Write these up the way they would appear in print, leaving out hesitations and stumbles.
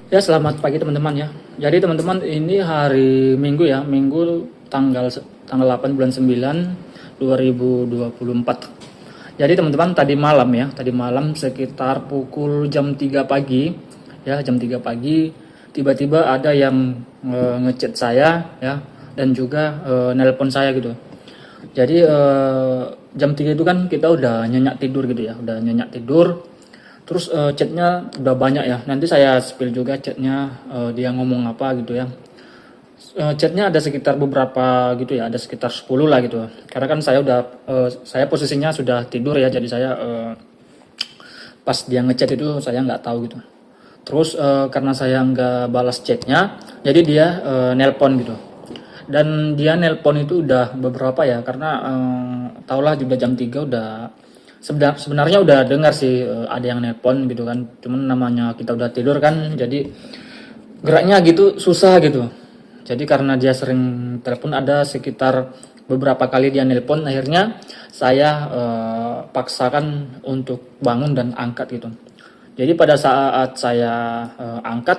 Ya, selamat pagi teman-teman ya. Jadi teman-teman, ini hari Minggu ya, Minggu tanggal 8 bulan 9 2024. Jadi teman-teman, tadi malam sekitar pukul jam 3 pagi ya, jam 3 pagi tiba-tiba ada yang ngechat saya ya, dan juga nelpon saya gitu. Jadi jam 3 itu kan kita udah nyenyak tidur gitu ya, udah nyenyak tidur. Terus chatnya udah banyak ya. Nanti saya spill juga chatnya, dia ngomong apa gitu ya. Chatnya ada sekitar beberapa gitu ya, ada sekitar 10 lah gitu. Karena kan saya posisinya sudah tidur ya, jadi saya pas dia ngechat itu saya nggak tahu gitu. Terus karena saya nggak balas chatnya, jadi dia nelpon gitu. Dan dia nelpon itu udah beberapa ya, karena taulah juga jam 3 udah sebenarnya udah dengar sih ada yang nelpon gitu kan. Cuman namanya kita udah tidur kan, jadi geraknya gitu susah gitu. Jadi karena dia sering telepon, ada sekitar beberapa kali dia nelpon, akhirnya saya paksakan untuk bangun dan angkat gitu. Jadi pada saat saya angkat,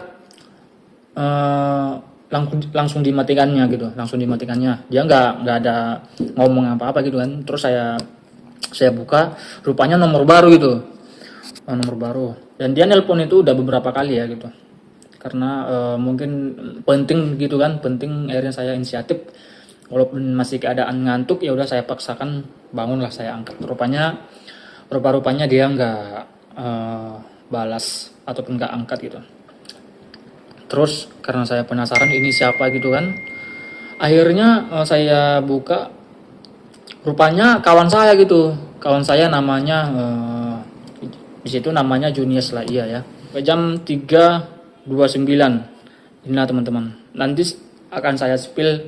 langsung dimatikannya gitu, langsung dimatikannya. Dia nggak ada ngomong apa-apa gitu kan. Terus saya buka, rupanya nomor baru gitu. Nomor baru. Dan dia nelpon itu udah beberapa kali ya gitu. Karena mungkin penting gitu kan, penting, akhirnya saya inisiatif. Walaupun masih keadaan ngantuk, ya udah saya paksakan bangun lah, saya angkat. Rupa-rupanya dia nggak balas ataupun nggak angkat gitu. Terus karena saya penasaran ini siapa gitu kan, akhirnya saya buka, rupanya kawan saya gitu. Kawan saya namanya di situ namanya Junius lah, iya ya. Jam 3.29. Inilah teman-teman. Nanti akan saya spill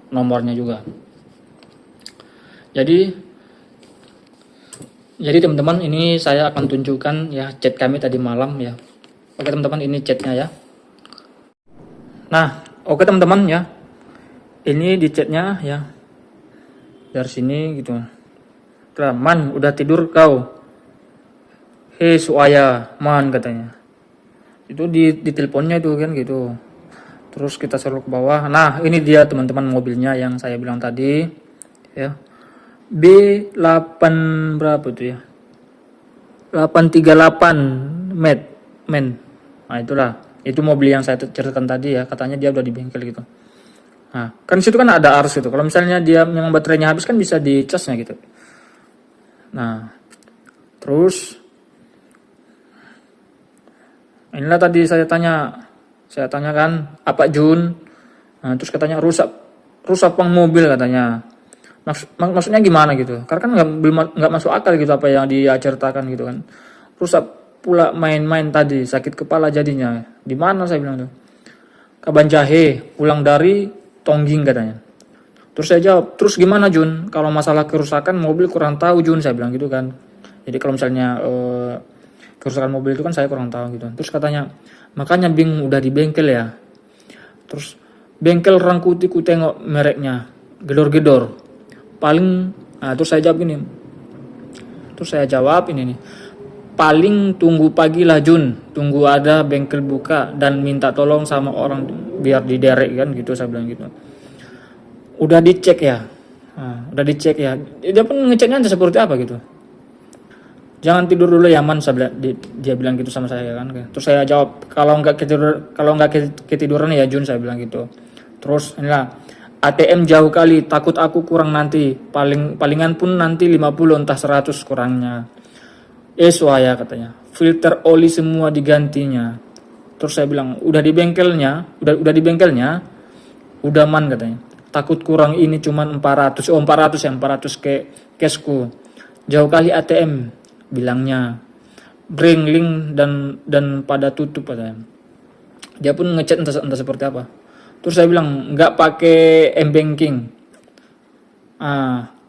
nomornya juga. Jadi teman-teman, ini saya akan tunjukkan ya chat kami tadi malam ya. Oke teman-teman, ini chatnya ya. Nah, oke teman-teman ya. Ini di chatnya ya. Dari sini gitu. Man, udah tidur kau? Hei Suaya, man, katanya. Itu di teleponnya itu kan gitu. Terus kita scroll ke bawah. Nah, ini dia teman-teman mobilnya yang saya bilang tadi ya. B8 berapa tuh ya? 838 men. Nah, itulah. Itu mobil yang saya ceritakan tadi ya. Katanya dia udah di bengkel gitu. Nah, kan situ kan ada arus gitu. Kalau misalnya dia memang baterainya habis kan bisa dicasnya gitu. Nah, terus inilah tadi saya tanyakan, apa Jun? Nah, terus katanya rusak pang mobil katanya. Maksudnya gimana gitu? Karena kan nggak masuk akal gitu apa yang dia ceritakan gitu kan. Rusak pula main-main tadi, sakit kepala jadinya. Di mana, saya bilang tuh? Kaban Jahe, pulang dari Tongging katanya. Terus saya jawab, terus gimana Jun? Kalau masalah kerusakan mobil kurang tahu Jun, saya bilang gitu kan. Jadi kalau misalnya kerusakan mobil itu kan saya kurang tahu gitu. Terus katanya, makanya bingung udah di bengkel ya. Terus bengkel Rangkuti ku tengok mereknya, gedor-gedor. Paling, nah terus saya jawab ini nih. Paling tunggu pagi lah Jun, tunggu ada bengkel buka dan minta tolong sama orang biar diderek kan gitu, saya bilang gitu. Udah dicek ya, udah dicek ya. Dia pun ngeceknya seperti apa gitu. Jangan tidur dulu ya man, dia bilang gitu sama saya kan. Terus saya jawab, kalau nggak ketiduran ya Jun, saya bilang gitu. Terus inilah, ATM jauh kali, takut aku kurang nanti. Palingan pun nanti 50 entah 100 kurangnya. Suaya katanya, filter oli semua digantinya. Terus saya bilang, udah di bengkelnya, udah man katanya. Takut kurang ini cuman 400 ya, 400 ke cashku. Jauh kali ATM bilangnya. Bring dan pada tutup katanya. Dia pun ngechat entah seperti apa. Terus saya bilang, nggak pakai m-banking.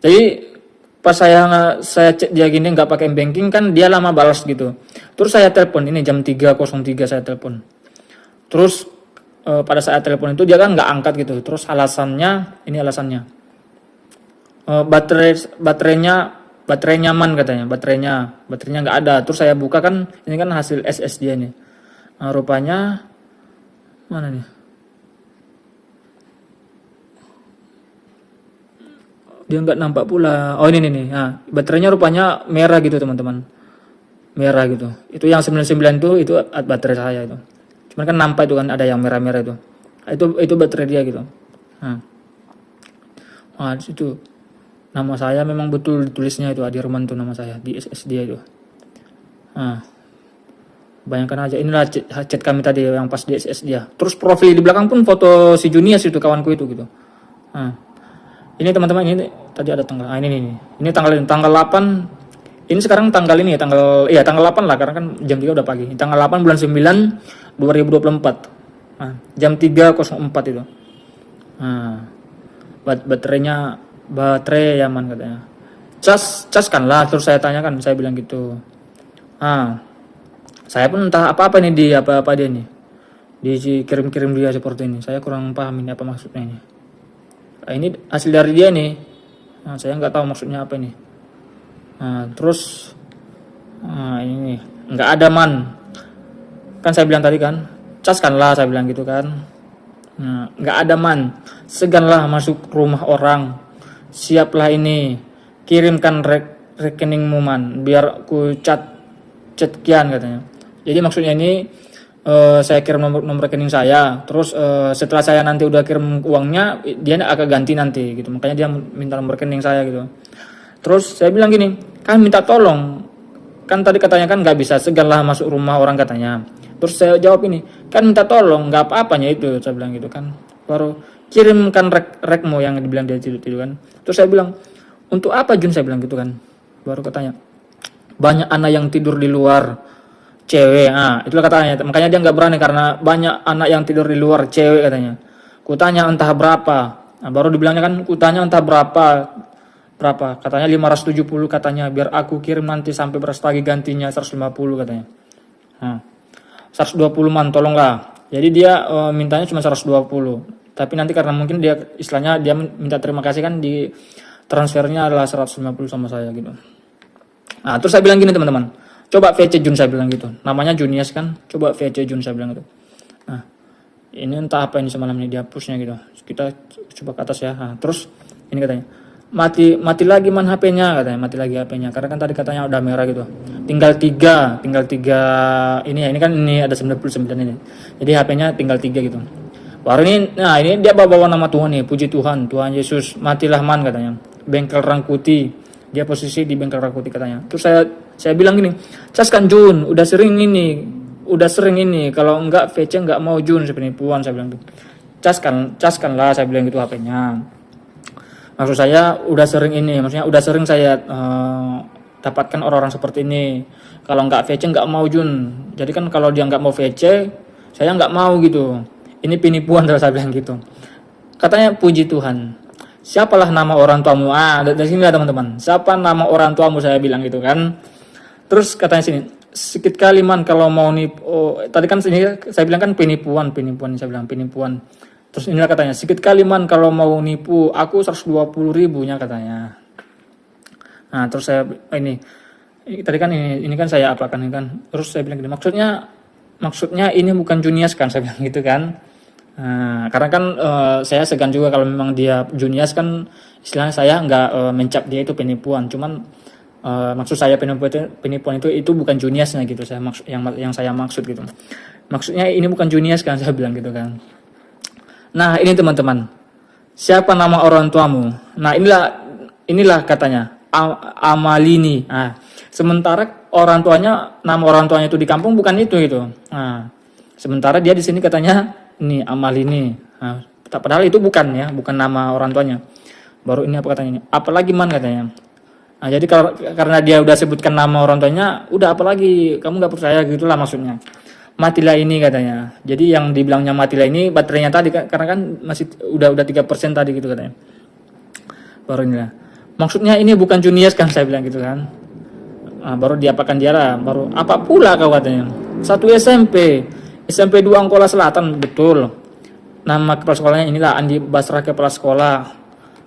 Jadi pas saya cek dia gini nggak pakai banking kan, dia lama balas gitu. Terus saya telepon, ini jam 3.03 saya telepon. Terus pada saat telepon itu dia kan nggak angkat gitu. Terus alasannya baterai nyaman katanya, baterainya nggak ada. Terus saya buka kan, ini kan hasil SS dia nih. Rupanya mana nih? Dia nggak nampak pula. Oh ini nih. Nah, baterainya rupanya merah gitu teman-teman. Merah gitu. Itu yang 99 itu baterai saya itu. Cuman kan nampak itu kan ada yang merah-merah itu. Nah, itu baterai dia gitu. Nah, di situ nama saya memang betul ditulisnya itu Adirman tuh nama saya di SS dia itu. Nah, bayangkan aja inilah chat kami tadi yang pas di SS dia. Terus profil di belakang pun foto si Junias itu kawanku itu gitu. Nah, ini teman-teman ini tadi ada tanggal. Nah, ini tanggal 8. Ini sekarang tanggal ini tanggal 8 lah karena kan jam 3 udah pagi. Tanggal 8 bulan 9 2024. Nah, jam 3.04 itu. Nah, baterai aman katanya. Cas kan lah, terus saya tanyakan, saya bilang gitu. Saya pun entah apa-apa nih dia nih. Kirim dia seperti ini. Saya kurang paham ini apa maksudnya ini. Nah, ini hasil dari dia nih. Nah, saya nggak tahu maksudnya apa ini. Nah, terus ini nggak ada man. Kan saya bilang tadi kan, cas kan lah saya bilang gitu kan. Nah, nggak ada man. Seganlah masuk rumah orang. Siaplah ini. Kirimkan rekeningmu man. Biar aku chat kian katanya. Jadi maksudnya ini saya kirim nomor rekening saya. Terus setelah saya nanti udah kirim uangnya, dia akan ganti nanti gitu. Makanya dia minta nomor rekening saya gitu. Terus saya bilang gini, kan minta tolong. Kan tadi katanya kan nggak bisa, seganlah masuk rumah orang katanya. Terus saya jawab ini, kan minta tolong, nggak apa-apanya itu, saya bilang gitu kan. Baru kirimkan rekmu yang dibilang dia itu kan. Terus saya bilang, untuk apa Jun, saya bilang gitu kan. Baru katanya, banyak anak yang tidur di luar, cewek. Nah, itulah katanya. Makanya dia nggak berani karena banyak anak yang tidur di luar, cewek katanya. Kutanya entah berapa. Nah, baru dibilangnya kan, kutanya entah berapa katanya 570 katanya, biar aku kirim nanti sampai beras lagi gantinya 150 katanya. 120 man tolonglah. Jadi dia mintanya cuma 120. Tapi nanti karena mungkin dia istilahnya dia minta terima kasih kan, di transfernya adalah 150 sama saya gitu. Nah, terus saya bilang gini teman-teman, coba VC Jun, saya bilang gitu. Namanya Junias kan, coba VC Jun, saya bilang gitu. Nah, ini entah apa ini semalam ini dia pushnya gitu. Kita coba ke atas ya. Nah, terus ini katanya, mati lagi man HP-nya katanya, mati lagi HP-nya karena kan tadi katanya udah merah gitu. Tinggal tiga ini kan ini ada 99 ini. Jadi HP-nya tinggal 3 gitu. Baru ini, nah ini dia bawa nama Tuhan nih, puji Tuhan Yesus, matilah man katanya. Bengkel Rangkuti, dia posisi di Bengkel Rangkuti katanya. Terus saya bilang gini, cas kan Jun, udah sering ini, kalau enggak VC enggak mau Jun, penipuan, saya bilang gitu. Cas kan lah, saya bilang gitu HP-nya. Maksud saya udah sering ini, maksudnya udah sering saya dapatkan orang-orang seperti ini. Kalau nggak VC nggak mau Jun. Jadi kan kalau dia nggak mau VC, saya nggak mau gitu. Ini penipuan, saya bilang gitu. Katanya puji Tuhan. Siapalah nama orang tuamu? Dari sini lah teman-teman. Siapa nama orang tuamu, saya bilang gitu kan. Terus katanya sini, sedikit kali man kalau mau nipu. Tadi kan sini saya bilang kan penipuan, saya bilang penipuan. Terus inilah katanya, sedikit kali man kalau mau nipu, aku 120.000-nya katanya. Nah, terus saya ini tadi kan ini kan saya apakan ini kan. Terus saya bilang gini, maksudnya ini bukan Junias kan, saya bilang gitu kan. Nah, karena kan saya segan juga kalau memang dia Junias kan, istilahnya saya nggak mencap dia itu penipuan. Cuman maksud saya penipuan itu bukan Juniasnya gitu. Saya yang saya maksud gitu. Maksudnya ini bukan Junias kan, saya bilang gitu kan. Nah, ini teman-teman, siapa nama orang tuamu? Nah, inilah katanya Amalini. Nah, sementara nama orang tuanya itu di kampung bukan itu gitu. Nah, sementara dia di sini katanya ini Amalini. Nah, padahal itu bukan nama orang tuanya. Baru ini apa katanya ini? Apalagi man katanya. Nah, jadi karena dia udah sebutkan nama orang tuanya, udah apalagi kamu nggak percaya gitulah maksudnya. Matilah ini katanya. Jadi yang dibilangnya matilah ini baterainya tadi karena kan masih udah 3% tadi gitu katanya. Baru inilah. Maksudnya ini bukan Junias kan, saya bilang gitu kan. Nah, baru diapakan dia lah. Baru apa pula kau katanya. Satu SMP 2 Angkola Selatan, betul. Nama kepala sekolahnya inilah Andi Basrah, kepala sekolah.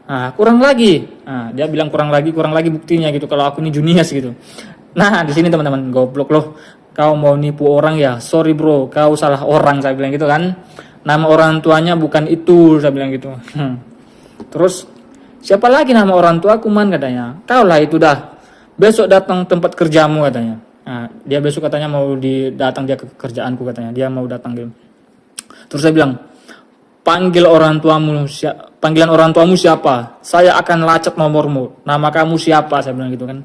Nah, kurang lagi. Nah, dia bilang kurang lagi buktinya gitu kalau aku ini Junias gitu. Nah, di sini teman-teman, goblok loh. Kau mau nipu orang ya? Sorry bro, kau salah orang, saya bilang gitu kan. Nama orang tuanya bukan itu, saya bilang gitu. Terus, siapa lagi nama orang tuaku man katanya? Kau lah itu dah. Besok datang tempat kerjamu katanya. Nah, dia besok katanya mau datang dia ke kerjaanku katanya. Dia mau datang gitu. Terus saya bilang, panggilan orang tuamu siapa? Saya akan lacak nomormu. Nama kamu siapa? Saya bilang gitu kan.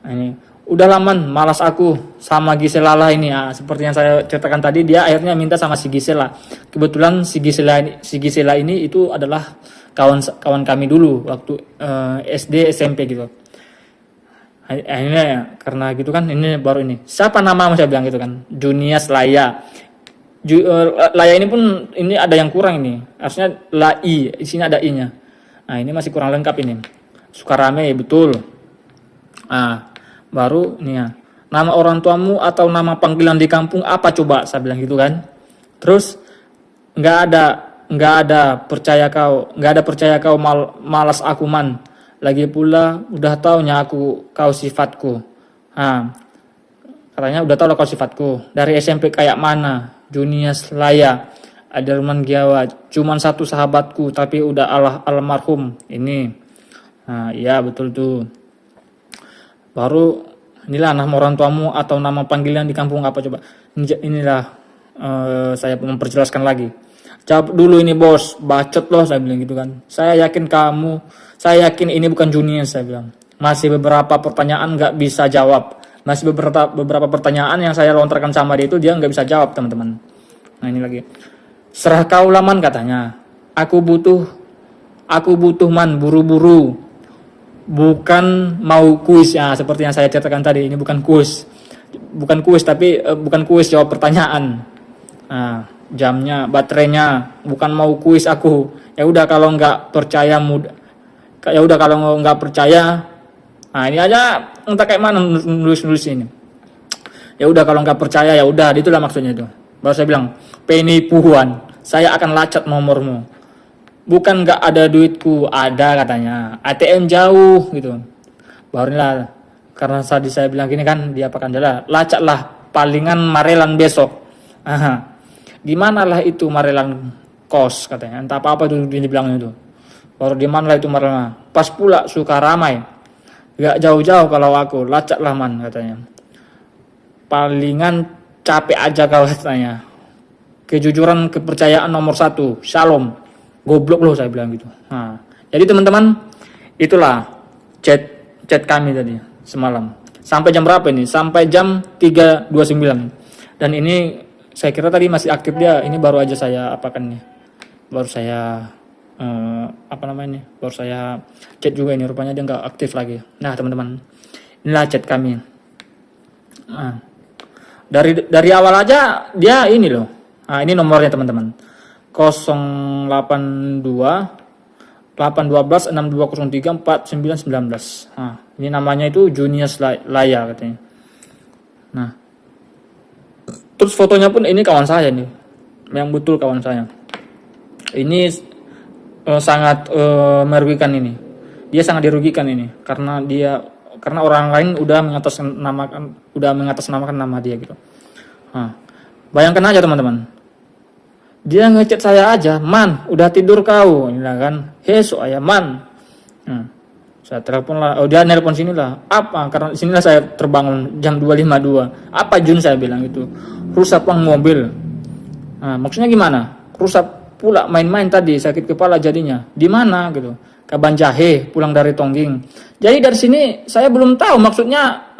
Nah, ini udah laman, malas aku sama Gisela lah ini. Seperti yang saya ceritakan tadi, dia akhirnya minta sama si Gisela. Kebetulan si Gisela ini itu adalah kawan kami dulu waktu SD SMP gitu. Akhirnya ya, karena gitu kan, ini baru ini. Siapa namamu, saya bilang gitu kan. Junias Laya. Laya ini pun ini ada yang kurang ini. Harusnya Lai, di sini ada i-nya. Nah, ini masih kurang lengkap ini. Sukarame betul. Baru nih ya. Nama orang tuamu atau nama panggilan di kampung apa coba? Saya bilang gitu kan. Terus nggak ada percaya kau malas aku man. Lagi pula udah taunya kau sifatku. Katanya udah tau lah kau sifatku. Dari SMP kayak mana? Junias Laya, Adelman Giawa, cuman satu sahabatku tapi udah almarhum ini. Iya betul tuh. Baru inilah nama orang tuamu atau nama panggilan di kampung apa coba. Inilah saya memperjelaskan lagi. Jawab dulu ini bos, bacot loh, saya bilang gitu kan. Saya yakin ini bukan Junias, saya bilang. Masih beberapa pertanyaan nggak bisa jawab. Masih beberapa pertanyaan yang saya lontarkan sama dia itu dia nggak bisa jawab teman-teman. Nah ini lagi. Serah kau laman katanya. Aku butuh man buru-buru. Bukan mau kuis ya seperti yang saya ceritakan tadi. Ini bukan kuis. Bukan kuis jawab pertanyaan. Nah, jamnya, baterainya, bukan mau kuis aku. Ya udah kalau nggak percaya nah ini aja entah kayak mana nulis ini. Ya udah kalau nggak percaya ya udah, itulah maksudnya itu. Baru saya bilang penipuan, saya akan lacak nomormu. Bukan nggak ada duitku, ada katanya. ATM jauh gitu. Barulah karena tadi saya bilang gini kan, dia apakan adalah lacaklah palingan Marelan besok. Di mana lah itu Marelan kos katanya. Entah apa itu dia bilangnya itu. Baru di mana lah itu Marelan. Pas pula suka ramai. Gak jauh-jauh kalau aku, lacak lah man katanya. Palingan capek aja kau katanya. Kejujuran kepercayaan nomor 1, Shalom. Goblok loh saya bilang gitu. Nah, jadi teman-teman, itulah chat kami tadi semalam. Sampai jam berapa ini? Sampai jam 3.29. Dan ini saya kira tadi masih aktif dia. Ini baru aja saya apakan nih. Baru saya baru saya chat juga ini, rupanya dia nggak aktif lagi. Nah teman-teman, inilah chat kami. Nah, dari awal aja dia ini loh. Nah ini nomornya teman-teman, 082 812 6203 4919. Nah ini namanya itu Junias Laya katanya. Nah terus fotonya pun ini kawan saya nih, yang betul kawan saya. Ini sangat merugikan ini. Dia sangat dirugikan ini karena orang lain udah mengatasnamakan nama dia gitu. Nah, bayangkan aja teman-teman. Dia ngechat saya aja, "Man, udah tidur kau?" Ini kan. "Heso ayah, man." Saya telepon lah. Oh, dia nelpon sini lah. "Apa?" Karena sinilah saya terbangun jam 2.52. "Apa Jun?" saya bilang itu. "Rusak uang mobil." Nah, maksudnya gimana? Rusak pula main-main tadi, sakit kepala jadinya. Di mana gitu? Kaban Jahe, pulang dari Tongging. Jadi dari sini saya belum tahu maksudnya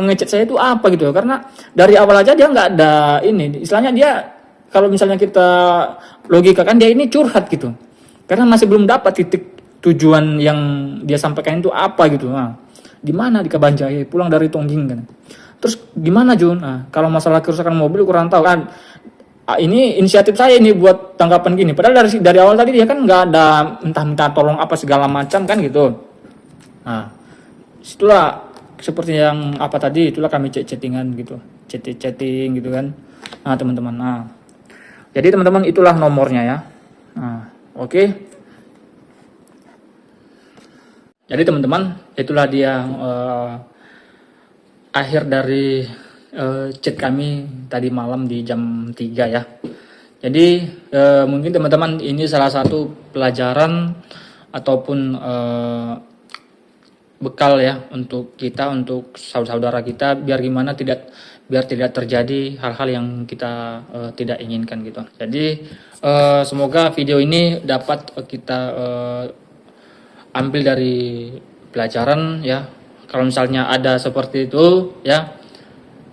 ngechat saya itu apa gitu. Karena dari awal aja dia nggak ada ini. Istilahnya dia kalau misalnya kita logika kan dia ini curhat gitu. Karena masih belum dapat titik tujuan yang dia sampaikan itu apa gitu. Nah, di mana di Kaban Jahe, pulang dari Tongging kan. Terus gimana Jun? Nah, kalau masalah kerusakan mobil kurang tahu kan. Ini inisiatif saya ini buat tanggapan gini. Padahal dari awal tadi dia kan nggak ada minta tolong apa segala macam kan gitu. Nah, itulah seperti yang apa tadi, itulah kami chattingan gitu, chatting gitu kan. Nah teman-teman, jadi teman-teman itulah nomornya ya. Nah, oke. Jadi teman-teman itulah dia akhir dari chat kami tadi malam di jam 3 ya. Jadi mungkin teman-teman ini salah satu pelajaran ataupun bekal ya untuk kita, untuk saudara-saudara kita, biar tidak terjadi hal-hal yang kita tidak inginkan gitu. Jadi semoga video ini dapat kita ambil dari pelajaran ya. Kalau misalnya ada seperti itu ya,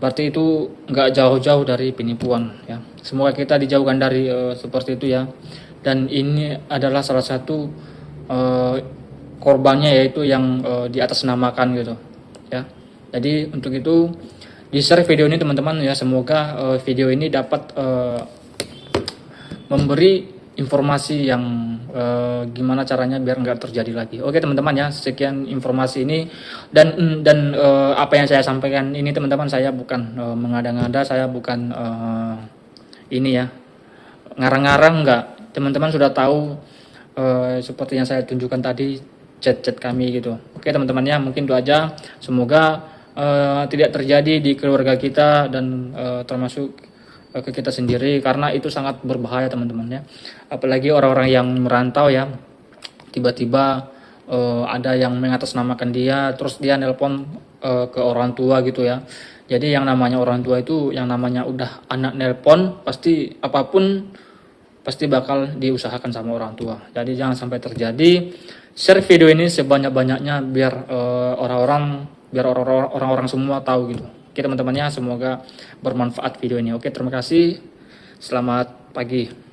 berarti itu nggak jauh-jauh dari penipuan ya. Semoga kita dijauhkan dari seperti itu ya. Dan ini adalah salah satu korbannya, yaitu yang di atas namakan gitu ya. Jadi untuk itu di share video ini teman-teman ya. Semoga video ini dapat memberi informasi yang gimana caranya biar nggak terjadi lagi. Oke teman-teman ya, sekian informasi ini dan apa yang saya sampaikan ini teman-teman, saya bukan mengada-ngada, saya bukan ini ya ngarang-ngarang, enggak. Teman-teman sudah tahu seperti yang saya tunjukkan tadi chat-chat kami gitu. Oke teman-teman ya, mungkin itu aja. Semoga tidak terjadi di keluarga kita dan termasuk ke kita sendiri, karena itu sangat berbahaya teman-teman ya. Apalagi orang-orang yang merantau ya, tiba-tiba ada yang mengatasnamakan dia, terus dia nelpon ke orang tua gitu ya. Jadi yang namanya orang tua itu, yang namanya udah anak nelpon, pasti apapun pasti bakal diusahakan sama orang tua. Jadi jangan sampai terjadi. Share video ini sebanyak-banyaknya biar orang-orang semua tahu gitu. Oke teman-teman ya, semoga bermanfaat video ini. Oke, terima kasih. Selamat pagi.